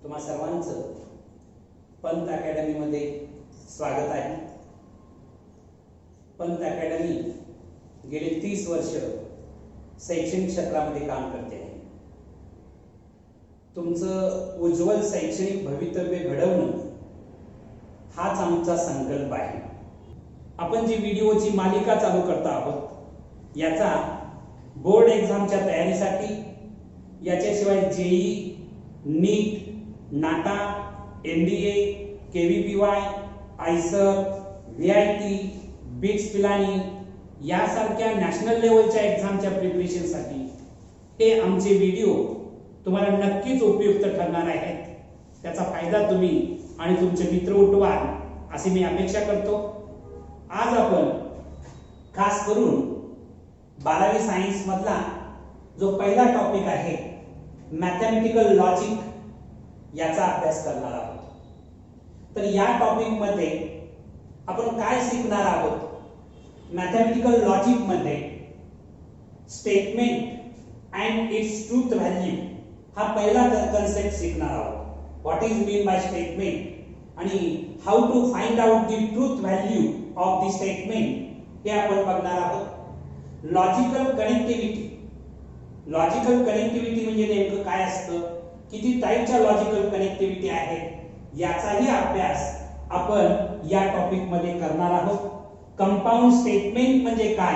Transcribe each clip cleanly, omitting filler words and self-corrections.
तुम्हा सर्वांचं पंत अकॅडमी मध्ये स्वागत आहे। पंत अकॅडमी गेली 30 वर्ष शैक्षणिक क्षेत्रामध्ये काम करते आहे। तुमचं उज्ज्वल शैक्षणिक भवितव्य घडवणं हाच आमचा संकल्प आहे। आपण जी व्हिडिओची मालिका चालू करतो आहोत याचा बोर्ड एक्झामच्या तयारीसाठी, याच्याशिवाय जेई, नीट, नाटा, NDA, केव्हीपीवाय, IISER, VIT, bits Pilani यासारख्या नॅशनल लेवलच्या एक्झामच्या प्रिपरेशनसाठी हे आमचे व्हिडिओ तुम्हाला नक्कीच उपयुक्त ठरणार आहेत। त्याचा फायदा तुम्ही आणि तुमचे मित्र उठवाल अशी मी अपेक्षा करतो। आज आपण खास करून 12वी सायन्स मधला जो पहिला टॉपिक आहे मॅथेमॅटिकल लॉजिक याचा अभ्यास करणार आहोत। तर या टॉपिक मध्ये आपण काय शिकणार आहोत? मॅथेमॅटिकल लॉजिक मध्ये statement and its truth value हा पहिला कन्सेप्ट शिकणार आहोत। What is mean by statement आणि how to find out the truth value of the statement हे आपण बघणार आहोत। लॉजिकल कनेक्टिव्हिटी, लॉजिकल कनेक्टिव्हिटी म्हणजे नेमकं काय असतं, किती टाईपच्या लॉजिकल कनेक्टिव्हिटी आहेत याचाही अभ्यास आपण या टॉपिक मध्ये करणार आहोत। कंपाऊंड स्टेटमेंट म्हणजे काय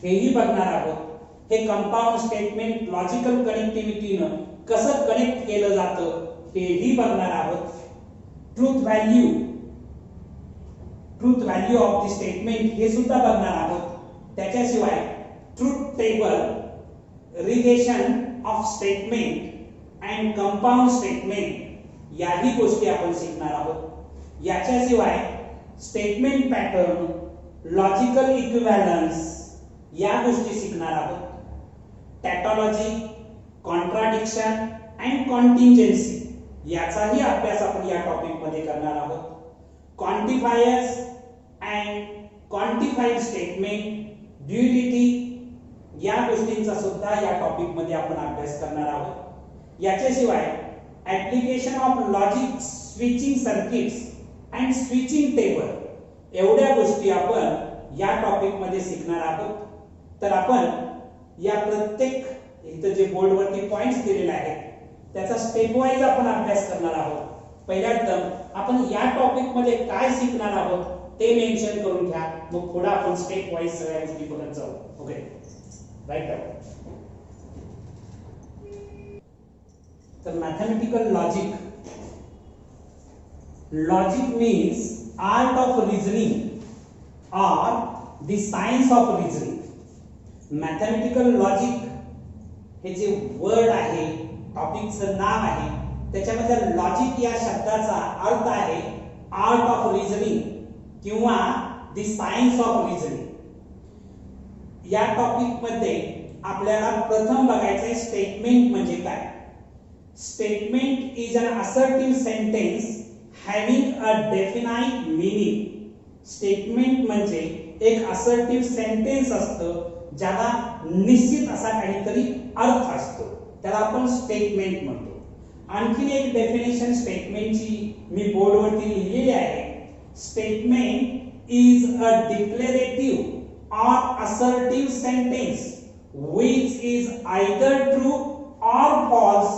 हेही बघणार आहोत। हे कंपाऊंड स्टेटमेंट लॉजिकल कनेक्टिव्हिटीनं कसं कनेक्ट केलं जातं हेही बघणार आहोत। Truth value, truth value of the statement हे सुद्धा बघणार आहोत। त्याच्याशिवाय truth table, relation of statement and compound statement याही गोष्टी आपण शिकणार आहोत। याच्याशिवाय स्टेटमेंट पॅटर्न, लॉजिकल इक्विव्हॅलन्स या गोष्टी शिकणार आहोत। टॅटॉलॉजी, कॉन्ट्राडिक्शन अँड कॉन्टिंजेन्सी याचाही अभ्यास आपण या टॉपिक मध्ये करणार आहोत। क्वांटिफायर्स अँड क्वांटिफाईड स्टेटमेंट, ड्युअलिटी या गोष्टींचा सुद्धा या टॉपिक मध्ये आपण अभ्यास करणार आहोत। याच्याशिवाय application of logic, switching circuits and switching table एवढ्या गोष्टी आपण या टॉपिक मध्ये शिकणार आहोत। तर आपण या प्रत्येक इथे जे बोर्ड वरती पॉइंट्स दिलेले आहेत त्याचा स्टेप वाईज आपण अभ्यास करणार आहोत। पहिल्यांदा आपण या टॉपिक मध्ये काय शिकणार आहोत ते मेन्शन करून घ्या, मग पुढे आपण स्टेप वाईज सगळ्या गोष्टी बघत जाऊ। Okay, right. तर mathematical logic, logic means art of reasoning और the science of reasoning. Mathematical logic हे जे वर्ड आहे, टॉपिकचं नाव आहे, त्याच्यामध्ये लॉजिक या शब्दाचा अर्थ आहे आर्ट ऑफ रिझनिंग किंवा द सायन्स ऑफ रिझनिंग। या टॉपिक मध्ये आपल्याला प्रथम बघायचंय स्टेटमेंट म्हणजे काय। Statement is an assertive sentence having a definite meaning. Statement म्हणजे एक असर्टिव्ह सेंटेन्स असतं ज्याला निश्चित असा काहीतरी अर्थ असतो, त्याला आपण स्टेटमेंट म्हणतो। आणखी एक डेफिनेशन स्टेटमेंटची मी बोर्डवरती लिहिलेली आहे। Statement is a declarative or assertive sentence which is either true or false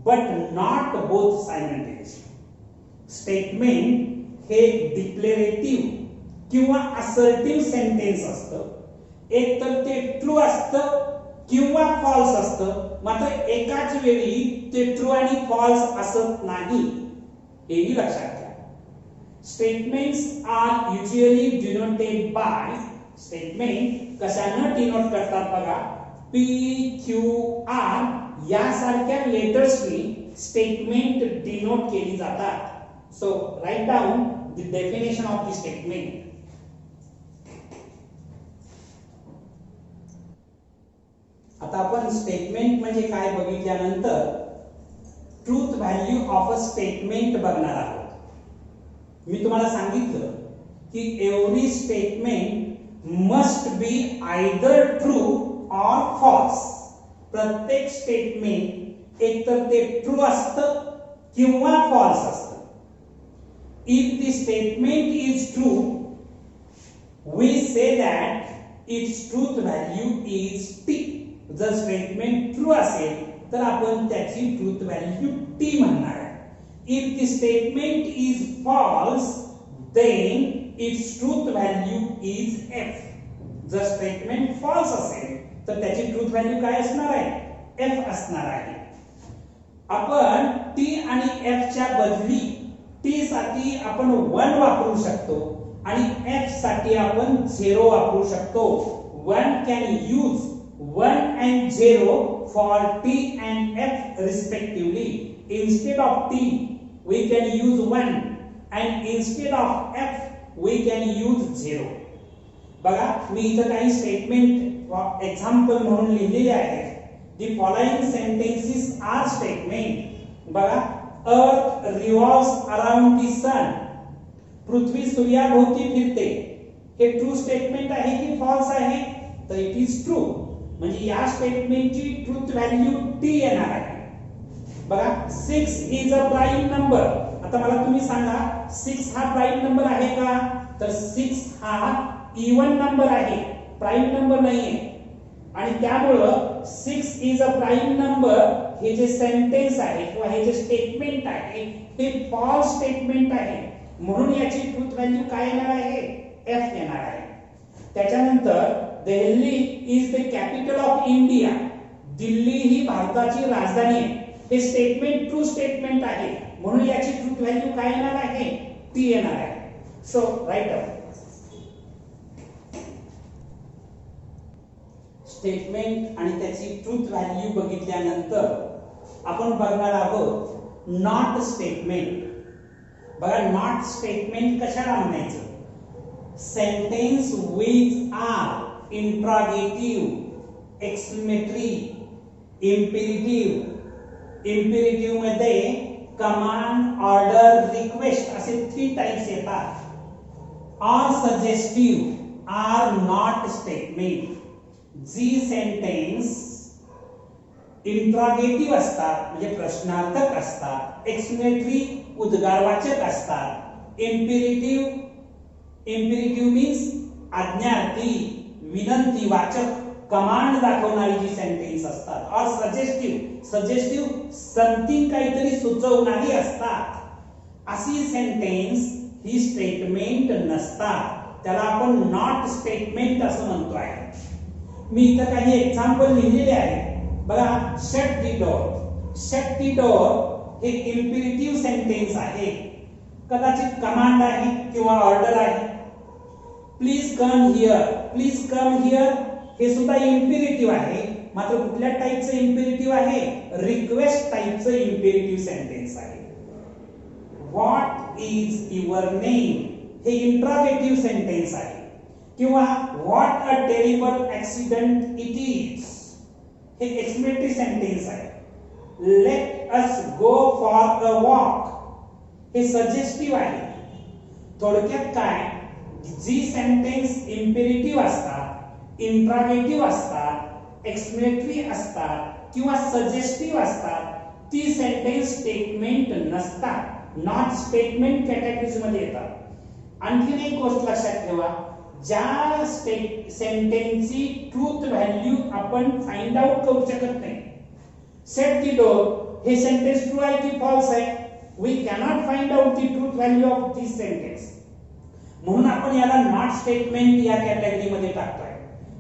but not both simultaneously. Statement हे डिक्लेरेटिव्ह किंवा असर्टिव्ह सेंटेन्स असतं, एक तर ते ट्रू असतं किंवा फॉल्स असतं, मात्र एकाच वेळी ते ट्रू आणि फॉल्स असत नाही, हेही लक्षात घ्या। Statements are usually denoted by, statement कशाने डिनोट करतात बघा, P, Q, R यासारख्या लेटर्सनी स्टेटमेंट डिनोट केली जातात। So write down the definition of the statement. आता आपण स्टेटमेंट म्हणजे काय बघितल्यानंतर truth value of a statement बघणार आहोत। मी तुम्हाला सांगितलं की every statement must be either true or false। प्रत्येक स्टेटमेंट एक तर ते ट्रू असतं किंवा फॉल्स असतं. If the statement is true, we say that its truth value is T. जर स्टेटमेंट ट्रू असेल तर आपण त्याची ट्रूथ व्हॅल्यू टी म्हणणार आहे. If the statement is false, then its truth value is F. जर स्टेटमेंट फॉल्स असेल तर त्याची ट्रूथ व्हॅल्यू काय असणार आहे? एफ असणार आहे. आपण टी आणि एफ च्या बदली टी साठी आपण 1 वापरू शकतो आणि एफ साठी आपण 0 वापरू शकतो. One can use 1 and 0 for t and f respectively. Instead of t, we can use 1, and instead of f, we can use 0. बघा, मी इथं काही स्टेटमेंट एक्झाम्पल म्हणून लिहिलेले आहेत. The following sentences are statement. बघा, Earth revolves around the sun. पृथ्वी सूर्याभोवती फिरते. हे ट्रू स्टेटमेंट आहे की फॉल्स आहे? तर इट इज ट्रू. म्हणजे या स्टेटमेंटची ट्रूथ व्हॅल्यू टी येणार आहे. बघा, 6 इज अ प्राइम नंबर. आता मला तुम्ही सांगा, 6 हा प्राइम नंबर आहे का? तर 6 हा इवन नंबर आहे, प्राइम नंबर नाहीये. आणि त्यामुळं 6 इज अ प्राइम नंबर हे जे सेंटेन्स आहे किंवा हे जे स्टेटमेंट आहे ते फॉल्स स्टेटमेंट आहे. म्हणून याची ट्रूथ व्हॅल्यू काय येणार आहे? एफ येणार आहे. त्याच्यानंतर Delhi is the capital of India. Delhi ही भारताची राजधानी आहे. हे स्टेटमेंट ट्रू स्टेटमेंट आहे, म्हणून याची ट्रूथ व्हॅल्यू काय येणार आहे? टी येणार आहे. So write up. स्टेटमेंट आणि त्याची ट्रूथ व्हॅल्यू बघितल्यानंतर आपण बघणार आहोत नॉट स्टेटमेंट. बघा, नॉट स्टेटमेंट कशाला म्हणायचं? Sentence which are interrogative, exclamatory, imperative. Imperative मध्ये कमांड, ऑर्डर, रिक्वेस्ट असे 3 टाइप्स येतात. Or suggestive are not statement. जी सेंटेन्स इंट्रोगेटिव्ह असतात म्हणजे प्रश्नार्थक असतात, एक्सक्लेमेटरी उद्गारवाचक असतात, इम्पेरेटिव्ह मीन्स आज्ञार्थी, विनंतीवाचक, कमांड दाखवणारी जी सेंटेन्स असतात. और सजेस्टिव्ह समथिंग काहीतरी सुचवणारी असतात. अशी सेंटेन्स ही स्टेटमेंट नसतात. त्याला आपण नॉट स्टेटमेंट असं म्हणतो आहे. मी इथं काही एक्झाम्पल लिहिलेले आहेत. बघा, shut the door. Shut the door हे इम्पेरेटिव्ह सेंटेन्स आहे, कदाचित कमांड आहे किंवा ऑर्डर आहे. Please come here. Please come here हे सुद्धा इम्पेरेटिव्ह आहे, मात्र कुठल्या टाइपचं इम्पेरेटिव्ह आहे? रिक्वेस्ट टाइपचं इम्पेरेटिव्ह सेंटेन्स आहे. व्हॉट इज युअर नेम हे इंट्रोगेटिव्ह सेंटेन्स आहे. किंवा what a terrible accident it is हे एक्सक्लेमेटरी सेंटेन्स आहे. Let us go for a walk हे सजेस्टिव्ह आहे. थोडक्यात काय, जी सेंटेन्स इम्पेरेटिव्ह असतात, इंट्रोगेटिव्ह असतात, एक्सक्लेमेटरी असतात किंवा सजेस्टिव्ह असतात, ती सेंटेन्स स्टेटमेंट नसतात, नॉट स्टेटमेंट कॅटेगरीज मध्ये येतात. आणखीन एक गोष्ट लक्षात ठेवा, ज्या सेंटेन्सची ट्रूथ व्हॅल्यू आपण फाइंड आउट करू शकत नाही. सेट द डोर हे सेंटेन्स ट्रू आहे की फॉल्स आहे? We cannot find out the truth value of this sentence. म्हणून आपण याला नॉट स्टेटमेंट या कॅटेगरी मध्ये टाकतोय.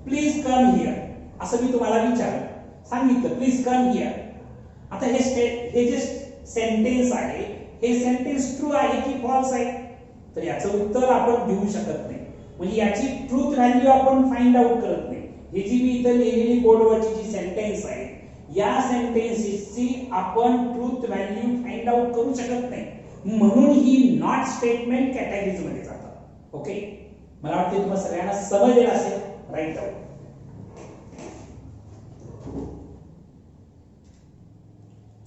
प्लीज कम हियर असं मी तुम्हाला विचारलं, सांगितलं प्लीज कम हियर. आता हे जे सेंटेन्स आहे हे सेंटेन्स ट्रू आहे की फॉल्स आहे? तर याचं उत्तर आपण देऊ शकत नाही. म्हणजे याची ट्रूथ व्हॅल्यू आपण फाइंड आउट करत नाही. ही जी मी इथं लिहिलेली बोर्डवरची जी सेंटेन्स आहे, या सेंटेन्सेसची आपण ट्रूथ व्हॅल्यू फाइंड आउट करू शकत नाही. म्हणून ही नॉट स्टेटमेंट कॅटेगरीज मध्ये जातात. ओके, मला वाटतं तुम्हाला सगळ्यांना समजलं असेल. Write out.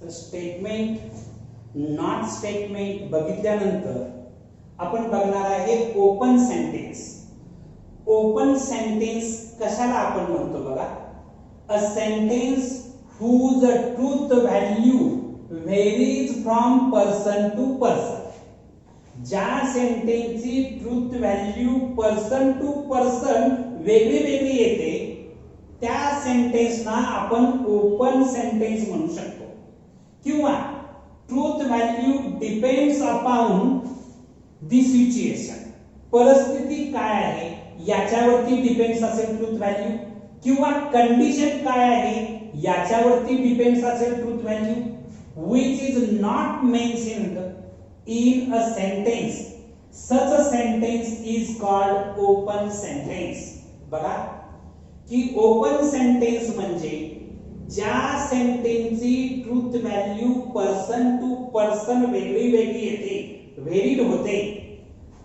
तर स्टेटमेंट, नॉट स्टेटमेंट बघितल्यानंतर आपण बघणार आहे ओपन सेंटेन्स. ओपन सेंटेन्स कशाला आपण म्हणतो? बघा, a sentence whose truth value varies from person to person. ज्या सेंटेन्सची truth value person to person वेगळी वेगळी येते त्या सेंटेन्सना आपण ओपन सेंटेन्स म्हणू शकतो. किंवा truth value depends upon the situation. परिस्थिती काय आहे याच्यावरती डिपेंड्स असेल ट्रूथ व्हॅल्यू, किंवा कंडिशन काय आहे याच्यावरती डिपेंड्स असेल truth value, which is not mentioned in a sentence. Such a sentence is called open sentence. बघा की ओपन सेंटेन्स म्हणजे ज्या सेंटेन्सची truth value person to person वेगळी वेगळी येते, व्हेरीड होते,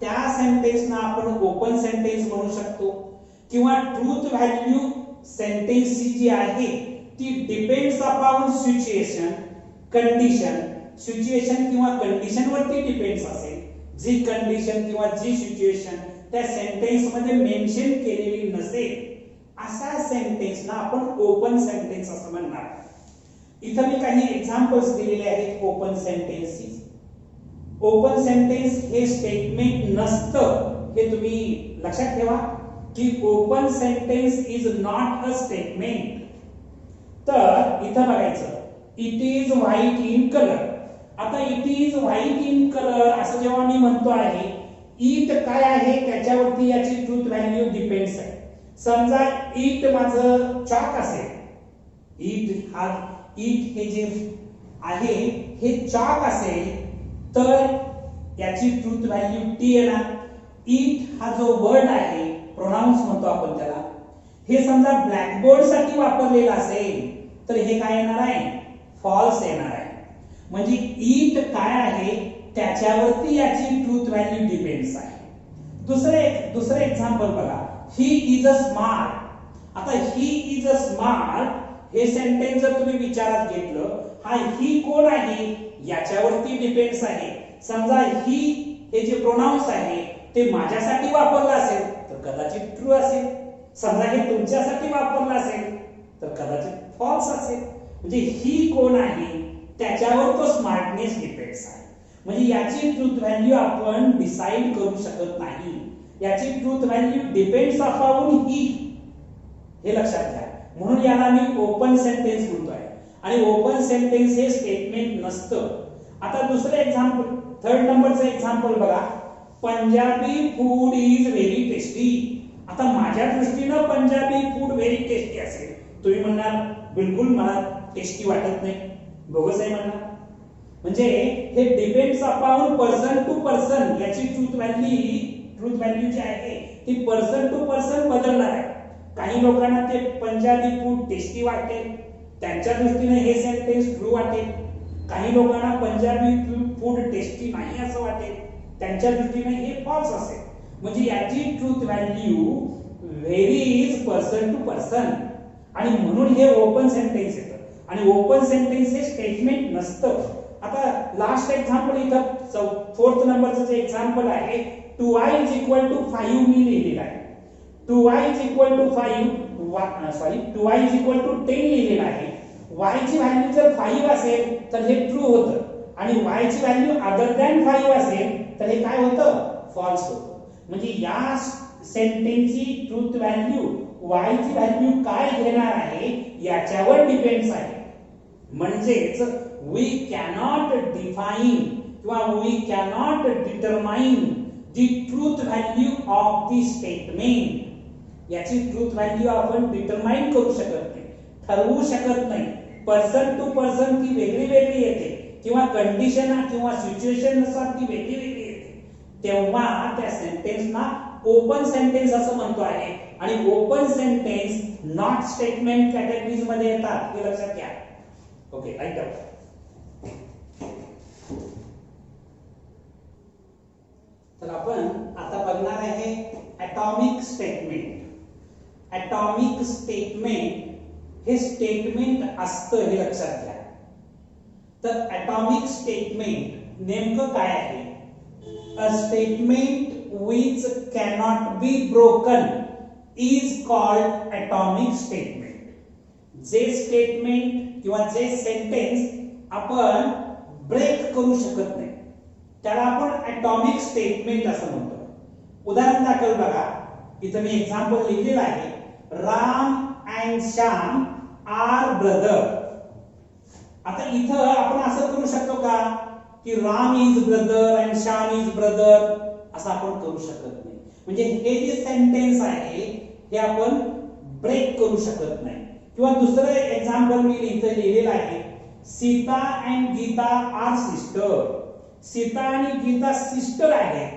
त्या सेंटेन्सना आपण ओपन सेंटेन्स म्हणू शकतो. किंवा ट्रूथ व्हॅल्यू सेंटेन्सची जी आहे ती depends upon situation, condition, situation किंवा कंडिशन वरती डिपेंड्स असेल, जी कंडिशन किंवा जी सिच्युएशन त्या सेंटेन्स मध्ये मेन्शन केलेली नसेल अशा सेंटेन्सना आपण ओपन सेंटेन्स असं म्हणणार. इथं मी काही एक्झाम्पल्स दिलेले आहेत ओपन सेंटेन्सची. ओपन सेंटेन्स हे स्टेटमेंट नसतं हे तुम्ही लक्षात ठेवा की open sentence is not a statement. तर इथं बघायचं it is white in colour. आता it is white in colour असं जेव्हा मी म्हणतो आहे, इट काय आहे त्याच्यावरती याची ट्रूथ व्हॅल्यू डिपेंड्स आहे. समजा इट माझं चॉक असेल, इट हे जे आहे हे चॉक असेल तर याची ट्रूथ व्हॅल्यू टी येणार. इट हा जो वर्ड आहे प्रोनाउन्स म्हणतो आपण त्याला, हे समजा ब्लॅकबोर्ड साठी वापरलेला असेल तर हे काय येणार आहे, फॉल्स येणार आहे. म्हणजे इट काय आहे त्याच्यावरती याची ट्रूथ व्हॅल्यू डिपेंड्स आहे. दुसरं एक्झाम्पल बघा, ही इज अ स्मार्ट. आता ही इज अ स्मार्ट हे सेंटेन्स जर तुम्ही विचारात घेतलं, हा ही कोण आहे याच्यावरती डिपेंड्स आहे. समजा ही हे जे प्रोनाउन्स आहे ते माझ्यासाठी वापरलं असेल तर कदाचित ट्रू असेल. समजा हे तुमच्यासाठी वापरलं असेल तर कदाचित फॉल्स असेल. म्हणजे ही कोण आहे त्याच्यावर तो स्मार्टनेस डिपेंड्स आहे. म्हणजे याची ट्रूथ व्हॅल्यू आपण डिसाइड करू शकत नाही. याची ट्रूथ व्हॅल्यू डिपेंड्स अपॉन ही, हे लक्षात घ्या. म्हणून याला मी ओपन सेंटेन्स म्हणतोय. आणि ओपन सेंटेन्स हे स्टेटमेंट नसतं. आता दुसरं एक्झाम्पल, थर्ड नंबरचं एक्झाम्पल बघा, Punjabi food is very tasty. आता माझ्या दृष्टीनं पंजाबी फूड व्हेरी टेस्टी असेल, तुम्ही म्हणणार बिलकुल मला टेस्टी वाटत नाही, बोगस आहे म्हणणार. म्हणजे हे depends upon person to person. याची ट्रूथ व्हॅल्यू जी आहे ती पर्सन टू पर्सन बदलणार आहे. काही लोकांना ते पंजाबी फूड टेस्टी वाटेल, त्यांच्या दृष्टीने हे सेंटेन्स ट्रू वाटेल. काही लोकांना पंजाबी फूड टेस्टी नाही असं वाटेल, त्यांच्या दृष्टीने हे फॉल्स असेल. म्हणजे याची truth value varies person to person. आणि म्हणून हे ओपन सेंटेन्स येतं. आणि ओपन सेंटेन्स हे स्टेटमेंट नसतं. आता लास्ट एक्झाम्पल इथं फोर्थ नंबरचं जे एक्झाम्पल आहे, 2y इज इक्वल टू 5 मी लिहिलेला आहे. 2y इज इक्वल टू 10 लिहिलेला आहे. y ची व्हॅल्यू जर 5 असेल तर हे ट्रू होतं, आणि y ची व्हॅल्यू अदर दॅन 5 असेल तर हे काय होतं, फॉल्स होतं. म्हणजे या सेंटेन्सची ट्रूथ व्हॅल्यू y ची व्हॅल्यू काय घेणार आहे याच्यावर डिपेंड्स आहे. म्हणजेच वी कॅनॉट डिफाइन किंवा we cannot determine the truth value of the statement. याची ट्रूथ व्हॅल्यू आपण डिटरमाइन करू शकत नाही, ठरवू शकत नाही. पर्सन टू पर्सन ती वेगळी वेगळी येते, किंवा कंडिशन किंवा सिच्युएशन नुसार ती वेगळी वेगळी येते. तेव्हा त्या सेंटेन्सना ओपन सेंटेन्स असं म्हणतो आहे. आणि open sentence not statement categories मध्ये येतात, हे लक्षात घ्या. Okay, write out. तर आपण आता बघणार आहे ॲटॉमिक स्टेटमेंट. ॲटॉमिक स्टेटमेंट हे स्टेटमेंट असतं, हे लक्षात घ्या. तर ॲटॉमिक स्टेटमेंट नेमकं काय आहे? A statement which cannot be broken is called atomic statement. जे स्टेटमेंट किंवा जे सेंटेन्स आपण ब्रेक करू शकत नाही, त्याला आपण ॲटॉमिक स्टेटमेंट असं म्हणतो. उदाहरण दाखल बघा, इथं मी एक्झाम्पल लिहिलेलं आहे, Ram and Shyam are brother. आता इथं आपण असं करू शकतो का की Ram is brother and Shyam is brother, असं आपण करू शकत नाही. म्हणजे हे जे सेंटेन्स आहे हे आपण ब्रेक करू शकत नाही. किंवा दुसरं एक्झाम्पल मी इथं लिहिलेलं आहे, Sita and Gita are sister. Sita आणि गीता सिस्टर आहेत.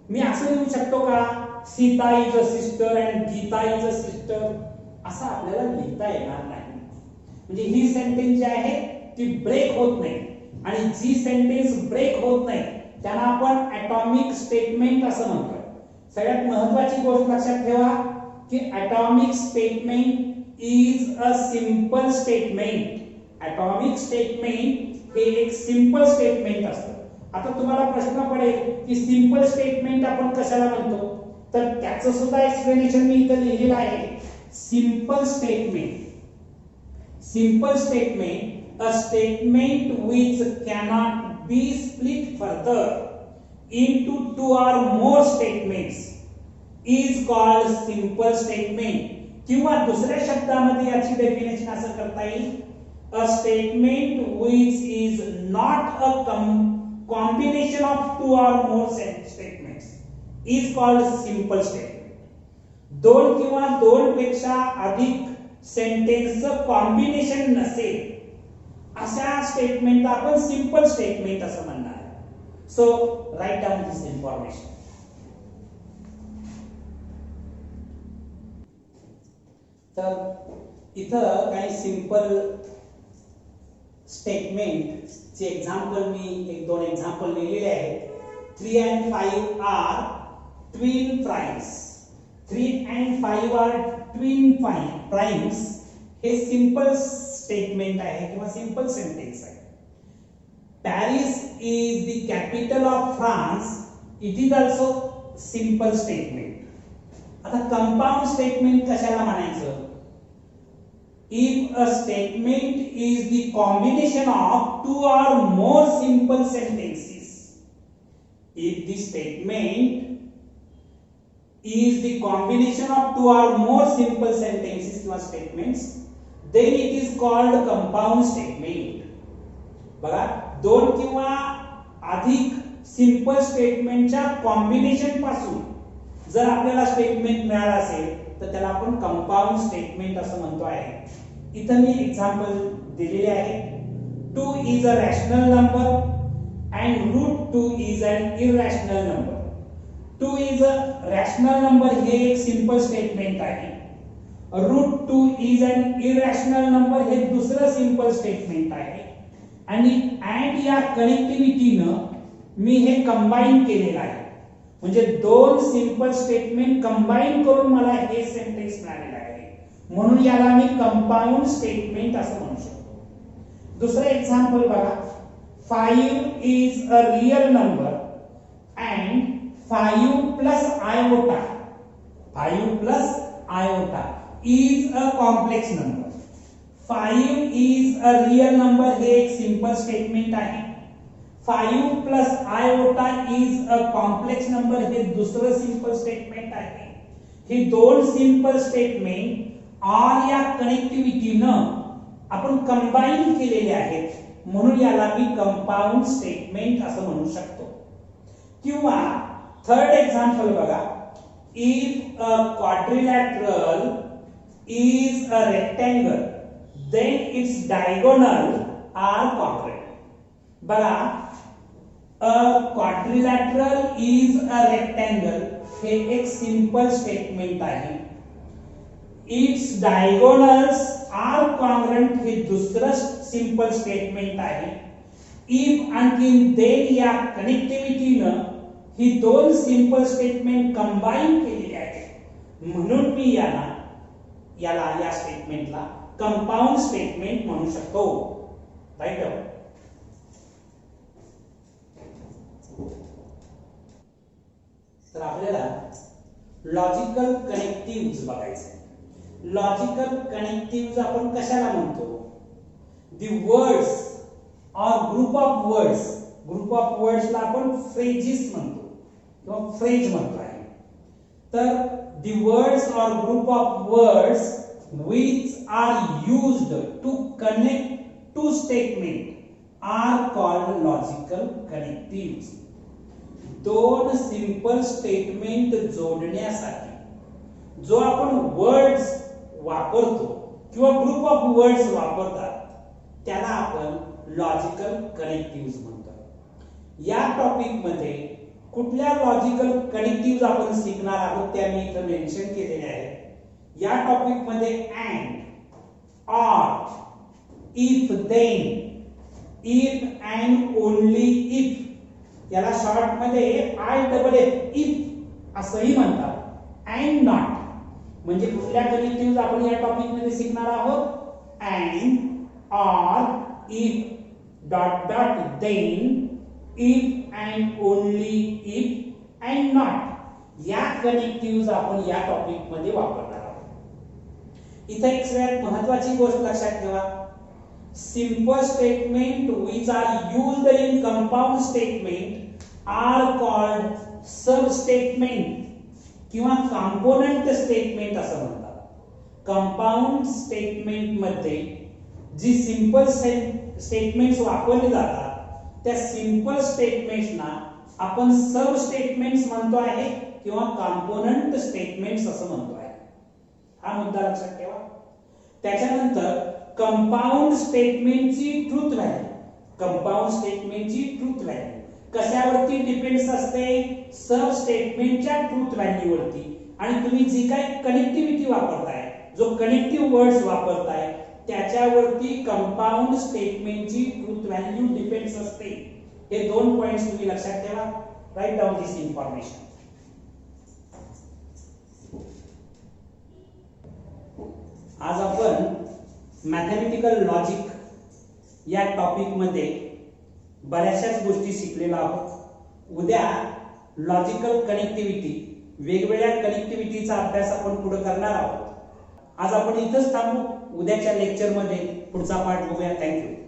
मी असं लिहू शकतो का Sita is a sister and Gita is a sister, असं आपल्याला लिहिता येणार नाही. म्हणजे ही सेंटेन्स जी आहे ती ब्रेक होत नाही, आणि जी सेंटेन्स ब्रेक होत नाही त्यांना आपण ॲटॉमिक स्टेटमेंट असं म्हणतो. सगळ्यात महत्त्वाची गोष्ट लक्षात ठेवा की atomic statement is a simple statement. Atomic statement हे एक सिंपल स्टेटमेंट असतं. आता तुम्हाला प्रश्न पडेल की सिंपल स्टेटमेंट आपण कशाला म्हणतो, तर त्याचं सुद्धा एक्सप्लेनेशन मी इथे लिहिलेलं आहे. Simple statement, simple statement, a statement which cannot be split further into two or more statements is called simple statement. किंवा दुसऱ्या शब्दामध्ये याची डेफिनेशन असं करता येईल, a statement which is not a combination of two or more statements is called simple statement. दोन किंवा दोन पेक्षा अधिक सेंटेन्सचं कॉम्बिनेशन नसेल अशा स्टेटमेंट आपण सिंपल स्टेटमेंट असं म्हणणार. So write down this information. तर इथं काही सिंपल स्टेटमेंट चे एक्झाम्पल मी एक दोन एक्झाम्पल लिहिलेले आहेत. 3 and 5 are twin primes. 3 and 5 are twin primes हे सिंपल स्टेटमेंट आहे किंवा सिंपल सेंटेन्स आहे. Paris is the capital of France, it is also simple statement. आता कंपाऊंड स्टेटमेंट कशाला म्हणायचं, if a statement is the combination of two or more simple sentences. If the statement is the combination of two or more simple sentences or statements, then it is called compound statement. बघा, दोन किंवा अधिक simple स्टेटमेंटच्या combination पासून जर आपल्याला statement मिळालं असेल तर त्याला आपण कंपाऊंड स्टेटमेंट असं म्हणतो आहे. इथं मी एक्झाम्पल दिलेले आहे. 2 is a rational number and root 2 is an irrational number. 2 is a rational number हे एक सिंपल स्टेटमेंट आहे. root 2 is an irrational number हे दुसरं सिंपल स्टेटमेंट आहे. आणि अँड या कनेक्टिव्हिटीनं मी हे कंबाईन केलेलं आहे. म्हणजे दोन सिंपल स्टेटमेंट कंबाईन करून मला हे सेंटेन्स मिळालेलं आहे, म्हणून याला मी कंपाऊंड स्टेटमेंट असं म्हणू शकतो. दुसरं एक्झाम्पल बघा. 5 is a real number and 5 plus iota, 5 plus iota is a complex number. 5 is a real number हे एक सिंपल स्टेटमेंट आहे. 5 plus iota is a complex number हे दुसरं सिंपल स्टेटमेंट आहे. ही दोन सिंपल स्टेटमेंट आर या कनेक्टिव्हिटीनं आपण कंबाईन केलेले आहेत, म्हणून याला मी कंपाऊंड स्टेटमेंट असं म्हणू शकतो. किंवा थर्ड एक्झाम्पल बघा. If a quadrilateral is a rectangle then its diagonal are congruent. बघा, a quadrilateral is a rectangle हे एक सिंपल स्टेटमेंट आहे. its diagonals are congruent हे दुसरं सिंपल स्टेटमेंट आहे. if आणखीन then या कनेक्टिव्हिटीनं ही दोन सिंपल स्टेटमेंट कंबाईन केलेली आहेत, म्हणून मी याला या स्टेटमेंटला कंपाऊंड स्टेटमेंट म्हणू शकतो. राईट. तर आपल्याला लॉजिकल कनेक्टिव्हज बघायचे. लॉजिकल कनेक्टिव्हज आपण कशाला म्हणतो, द वर्ड्स और ग्रुप ऑफ वर्ड्सला आपण फ्रेजेस म्हणतो किंवा फ्रेज म्हणतो आहे. तर the words or group of words which are used to connect two statements are called logical connectives. दोन सिंपल स्टेटमेंट जोडण्यासाठी जो आपण वर्ड्स वापरतो किंवा ग्रुप ऑफ वर्ड्स वापरतात त्याला आपण लॉजिकल कनेक्टिव्हज म्हणतो. या टॉपिक मध्ये कुठल्या लॉजिकल कनेक्टिव्हज आपण शिकणार आहोत त्या मी इथे मेन्शन केलेल्या आहेत. या टॉपिक मध्ये and, or, if, then, if and only if, याला शॉर्ट मध्ये IFF इफ असंही म्हणतात. अँड नॉट म्हणजे कुठल्या कनेक्टिव्हज आपण या टॉपिक मध्ये शिकणार आहोत. And, or, if, dot dot, then, if and only if and not या कनेक्टिव्हज आपण या टॉपिक मध्ये वापरणार आहोत. इथे एक सगळ्यात महत्त्वाची गोष्ट लक्षात ठेवा. Simple statement which are used in compound statement are called sub statement किंवा कंपोनेंट स्टेटमेंट असं म्हणतात. कंपाऊंड स्टेटमेंट मध्ये जी सिंपल स्टेटमेंट्स वापरली जातात त्या सिंपल स्टेटमेंट्सना आपण सब स्टेटमेंट्स म्हणतो आहे किंवा कंपोनेंट स्टेटमेंट्स असं म्हणतो आहे. हा मुद्दा लक्षात ठेवा. त्याच्यानंतर कंपाऊंड स्टेटमेंटची ट्रूथ व्हॅल्यू कशावरती डिपेंड्स असते. सब स्टेटमेंटच्या ट्रूथ व्हॅल्यू वरती. आणि तुम्ही जी काही कनेक्टिव्हिटी वापरताय, जो कनेक्टिव्ह वर्ड्स वापरताय त्याच्यावरती कंपाऊंड स्टेटमेंटची ट्रूथ व्हॅल्यू डिपेंड्स असते. हे दोन पॉइंट्स तुम्ही लक्षात ठेवा. Right down this information. आज आपण मॅथमॅटिकल लॉजिक या टॉपिक मध्ये बऱ्याचशाच गोष्टी शिकलेलो आहोत. उद्या लॉजिकल कनेक्टिव्हिटी, वेगवेगळ्या कनेक्टिव्हिटीचा अभ्यास आपण पुढे करणार आहोत. आज आपण इथंच थांबू. उद्याच्या लेक्चर मध्ये पुढचा पार्ट बघूया. थँक्यू.